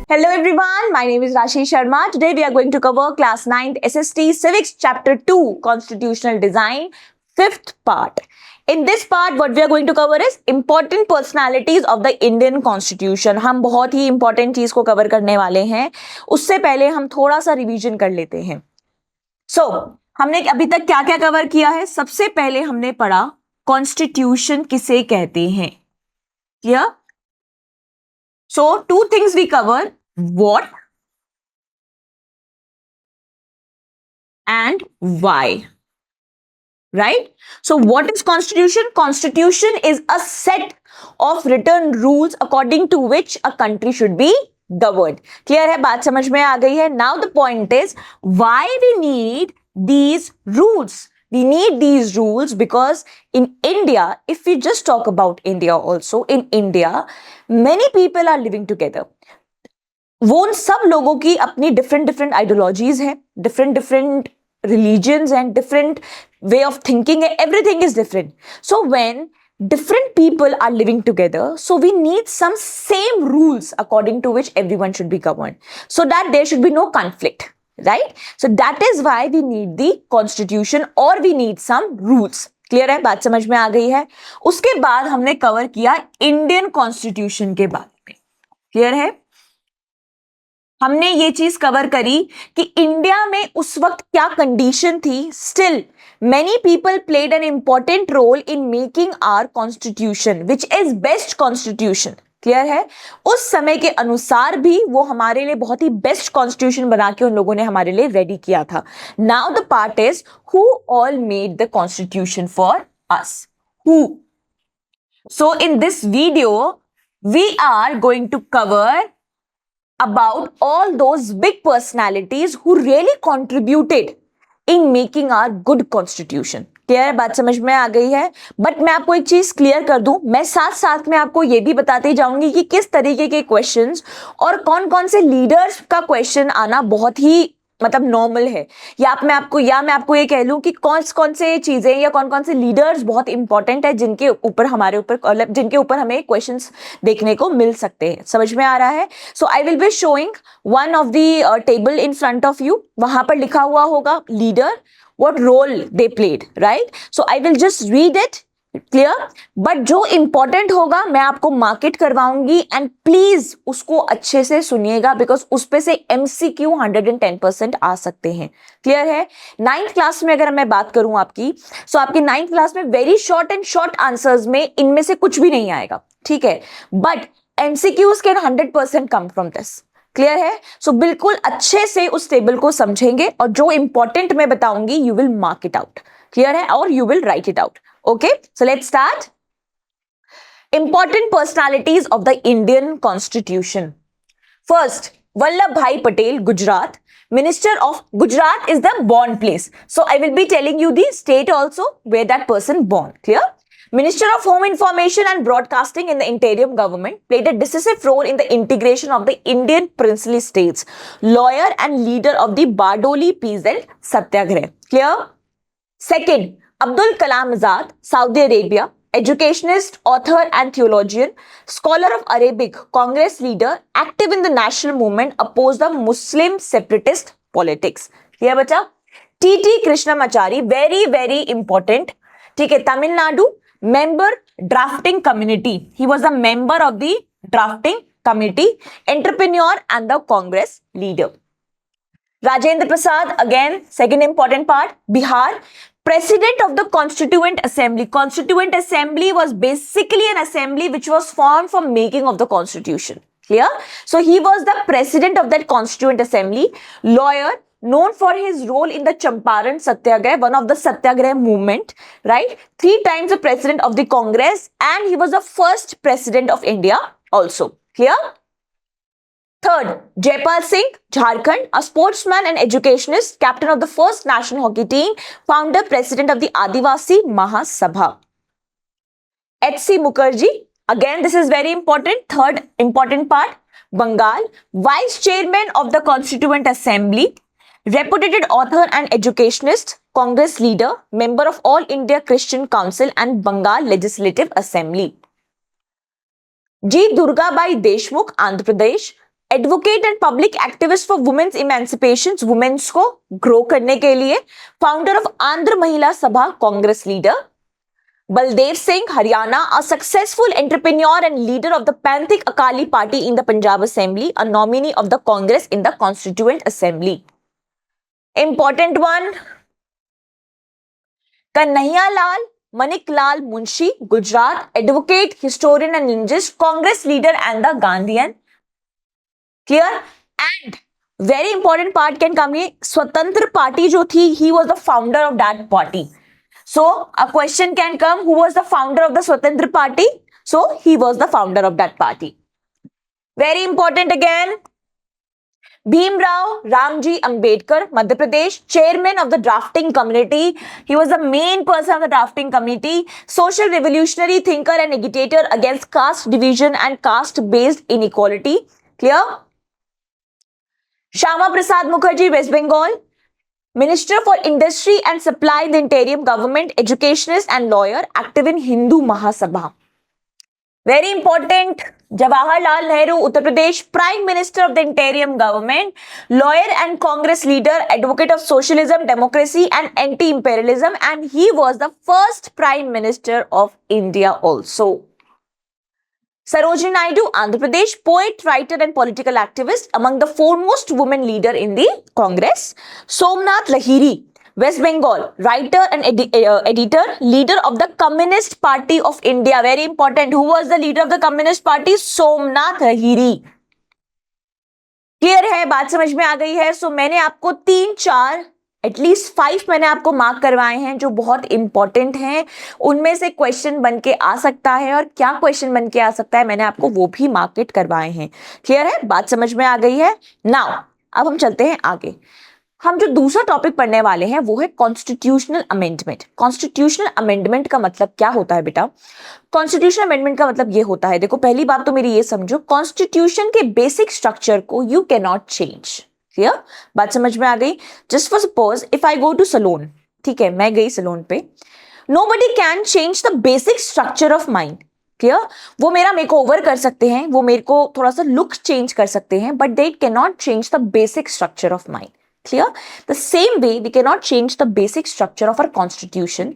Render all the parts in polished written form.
Hello everyone, my name is Rashi Sharma. Today we are going to cover class 9th SST Civics chapter 2 Constitutional Design 5th part. In this part what we are going to cover is important personalities of the Indian Constitution. हम बहुत ही important चीज को cover करने वाले हैं. उससे पहले हम थोड़ा सा रिवीजन कर लेते हैं. So हमने अभी तक क्या क्या कवर किया है? सबसे पहले हमने पढ़ा कॉन्स्टिट्यूशन किसे कहते हैं. Clear? So two things we cover, what and why. Right? So what is constitution? Constitution is a set of written rules according to which a country should be governed. Clear है? बात समझ में आ गई है? Now the point is why we need these rules. We need these rules because in India, if we just talk about India also, in India, many people are living together. वो उन सब लोगों की अपनी different ideologies हैं, different religions and different way of thinking है, everything is different. So when different people are living together, so we need some same rules according to which everyone should be governed, so that there should be no conflict. Right? So that is why we need the constitution or we need some rules. Clear है? बात समझ में आ गई है? उसके बाद हमने कवर किया इंडियन कॉन्स्टिट्यूशन के बारे में. क्लियर है? हमने ये चीज कवर करी कि इंडिया में उस वक्त क्या कंडीशन थी. Still many people played an important role in making our constitution which is best constitution. Clear है? उस समय के अनुसार भी वो हमारे लिए बहुत ही बेस्ट कॉन्स्टिट्यूशन बना के उन लोगों ने हमारे लिए रेडी किया था. Now the part is who all made the constitution for us. Who? So in this video we are going to cover about all those big personalities who really contributed in making our good constitution. Clear बात समझ में आ गई है? But मैं आपको एक चीज क्लियर कर दूं, मैं साथ साथ में आपको ये भी बताते जाऊंगी कि किस तरीके के क्वेश्चंस और कौन कौन से लीडर्स का क्वेश्चन आना बहुत ही मतलब नॉर्मल है. या मैं आपको ये कह लूं कि कौन से चीजें या कौन से लीडर्स बहुत इंपॉर्टेंट है जिनके ऊपर हमें क्वेश्चंस देखने को मिल सकते हैं. समझ में आ रहा है? So I will be showing one of the table in front of you. वहां पर लिखा हुआ होगा leader, what role they played, right? So I will just read it. Clear? But जो इंपॉर्टेंट होगा मैं आपको मार्केट करवाऊंगी एंड प्लीज उसको अच्छे से सुनिएगा बिकॉज उस पे से एमसीक्यू 110% आ सकते हैं. क्लियर है? 9th क्लास में अगर मैं बात करूं आपकी, सो आपकी 9th क्लास में वेरी शॉर्ट आंसर्स में इनमें से कुछ भी नहीं आएगा. ठीक है? But MCQs can 100% come from this. Clear है? सो बिल्कुल अच्छे से उस टेबल को समझेंगे और जो इंपॉर्टेंट मैं बताऊंगी you will mark it out. Clear है? और you will write it out. Okay, so let's start. Important personalities of the Indian Constitution. First, Vallabhbhai Patel, Gujarat. Minister of Gujarat is the born place. So I will be telling you the state also where that person born. Clear? Minister of Home Information and Broadcasting in the interim government, played a decisive role in the integration of the Indian princely states. Lawyer and leader of the Bardoli Peasant Satyagrah. Clear? Second, Abdul Kalam Azad, Saudi Arabia, educationist, author and theologian, scholar of Arabic, Congress leader, active in the national movement, opposed the Muslim separatist politics. ये बचा. T.T. Krishnamachari, very important. ठीक है? Tamil Nadu, member drafting committee. He was a member of the drafting committee, entrepreneur and the Congress leader. Rajendra Prasad, again, second important part, Bihar, President of the Constituent Assembly. Constituent Assembly was basically an assembly which was formed for making of the Constitution. Clear? So he was the president of that Constituent Assembly. Lawyer, known for his role in the Champaran Satyagrah, one of the Satyagrah movement, right? 3 times the president of the Congress and he was the first president of India also. Clear? Third, Jaipal Singh, Jharkhand, a sportsman and educationist, captain of the first national hockey team, founder, president of the Adivasi Mahasabha. H.C. Mukherjee, again this is very important, third important part, Bengal, vice chairman of the Constituent Assembly, reputed author and educationist, Congress leader, member of All India Christian Council and Bengal Legislative Assembly. G. Durgabai Deshmukh, Andhra Pradesh, advocate and public activist for women's emancipation, women's को grow करने के लिए, founder of Andhra Mahila Sabha, Congress leader. Baldev Singh, Haryana, a successful entrepreneur and leader of the Panthik Akali Party in the Punjab Assembly, a nominee of the Congress in the Constituent Assembly. Important one. Kanhaiya Lal Maniklal Munshi, Gujarat, advocate, historian and linguist, Congress leader and the Gandhian. Clear? And very important part can come here. Swatantra Party jo thi, he was the founder of that party. So a question can come, who was the founder of the Swatantra Party? So he was the founder of that party. Very important again. Bhimrao Ramji Ambedkar, Madhya Pradesh, chairman of the drafting committee. He was the main person of the drafting committee, social revolutionary thinker and agitator against caste division and caste-based inequality. Clear? Shyama Prasad Mukherjee, West Bengal, Minister for Industry and Supply in the interim government, educationist and lawyer, active in Hindu Mahasabha. Very important. Jawaharlal Nehru, Uttar Pradesh, Prime Minister of the interim government, lawyer and Congress leader, advocate of socialism, democracy and anti-imperialism, and he was the first Prime Minister of India also. Sarojini Naidu, Andhra Pradesh, poet, writer and political activist, among the foremost women leader in the Congress. Somnath Lahiri, West Bengal, writer and editor, leader of the Communist Party of India. Very important. Who was the leader of the Communist Party? Somnath Lahiri. Clear है, बात समझ में आ गई है. सो मैंने आपको 3-4 at least 5 मैंने आपको मार्क करवाए हैं जो बहुत इंपॉर्टेंट हैं. उनमें से क्वेश्चन बन के आ सकता है, और क्या क्वेश्चन बन के आ सकता है मैंने आपको वो भी मार्केट करवाए हैं. क्लियर है, बात समझ में आ गई है. नाउ अब हम चलते हैं आगे. हम जो दूसरा टॉपिक पढ़ने वाले हैं वो है कॉन्स्टिट्यूशनल अमेंडमेंट. कॉन्स्टिट्यूशनल अमेंडमेंट का मतलब क्या होता है बेटा? कॉन्स्टिट्यूशनल अमेंडमेंट का मतलब ये होता है, देखो पहली बात तो मेरी ये समझो, कॉन्स्टिट्यूशन के बेसिक स्ट्रक्चर को you can not change. Clear, बात समझ में आ गई. Just for suppose if I go to salon, ठीक है, मैं गई सलोन पे, nobody can change the basic structure of mind. Clear, वो मेरा मेकओवर कर सकते हैं, वो मेरे को थोड़ा सा लुक चेंज कर सकते हैं, but they can not change the basic structure of mind. Clear? The same way we cannot change the basic structure of our constitution.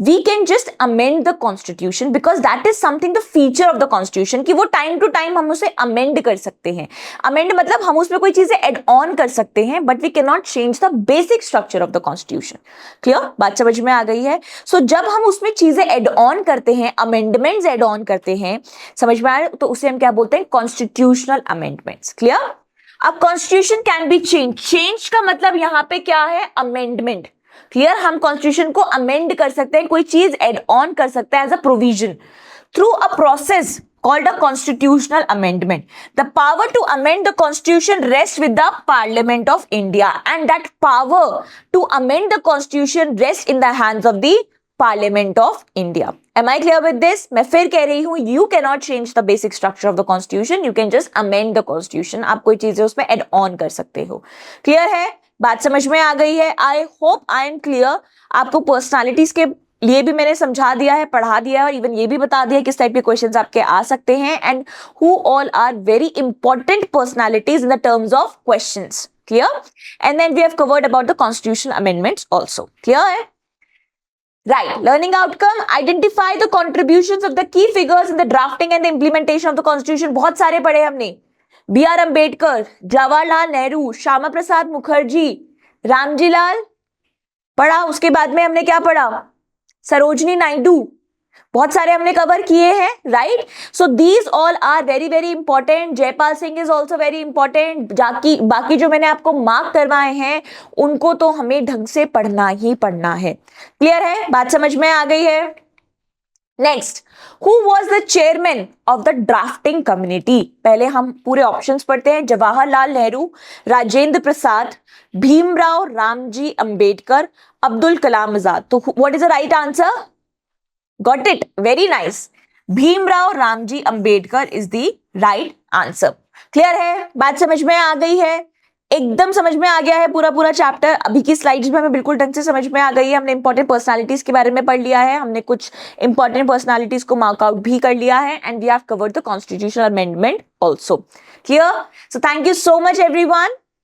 We can just amend the constitution because that is something the feature of the constitution कि वो time to time हम उसे amend कर सकते हैं. Amend मतलब हम उसमें कोई चीजें add on कर सकते हैं, but we cannot change the basic structure of the constitution. Clear? बात समझ में आ गई है. So जब हम उसमें चीजें add on करते हैं, amendments add on करते हैं, समझ में आ रहा है, तो उसे हम क्या बोलते हैं? Constitutional amendments. Clear? अब constitution can be change. Change का मतलब यहां पे क्या है? अमेंडमेंट. क्लियर, हम कॉन्स्टिट्यूशन को अमेंड कर सकते हैं, कोई चीज एड ऑन कर सकते हैं as a provision through a process called a constitutional amendment. The power to amend the constitution rests with the Parliament of India, and that power to amend the constitution rests in the hands of the Parliament of India. Am I clear with this? मैं फिर कह रही हूँ, you cannot change the basic structure of the constitution. You can just amend the constitution. आप कोई चीजें उसमें add on कर सकते हो. Clear है? बात समझ में आ गई है. I hope I am clear. आपको personalities के लिए भी मैंने समझा दिया है, पढ़ा दिया है, और इवन ये भी बता दिया किस टाइप के क्वेश्चंस आपके आ सकते हैं, and who all are very important personalities in the terms of questions. Clear? And then we have covered about the constitutional amendments also. Clear है? Right. Learning outcome. Identify the contributions of the key figures in the drafting and the implementation of the constitution. बहुत सारे पढ़े हमने. B.R. Ambedkar, Jawaharlal Nehru, Shyama Prasad Mukherjee, Ramji Lal पढ़ा. उसके बाद में हमने क्या पढ़ा? सरोजनी नायडू. बहुत सारे हमने कवर किए हैं. Right. So these all are very very important. Jaipal Singh is also very important. बाकी जो मैंने आपको मार्क करवाए हैं उनको तो हमें ढंग से पढ़ना ही पढ़ना है. क्लियर है? बात समझ में आ गई है. Next, who was the chairman of the drafting community? पहले हम पूरे ऑप्शंस पढ़ते हैं. जवाहरलाल नेहरू, राजेंद्र प्रसाद, भीमराव रामजी अंबेडकर, अब्दुल कलाम आजाद. तो what is the right answer? Got it? Very nice. Bhimrao Ramji Ambedkar is the right answer. Clear है? बात समझ में आ गई है. एकदम समझ में आ गया है पूरा चैप्टर? अभी की स्लाइड्स में हमें बिल्कुल ढंग से समझ में आ गई है। हमने इंपॉर्टेंट पर्सनालिटीज के बारे में पढ़ लिया है, हमने कुछ इंपॉर्टेंट पर्सनालिटीज को मार्क आउट भी कर लिया है, and we have covered the constitutional amendment also. Clear? So thank you so much everyone.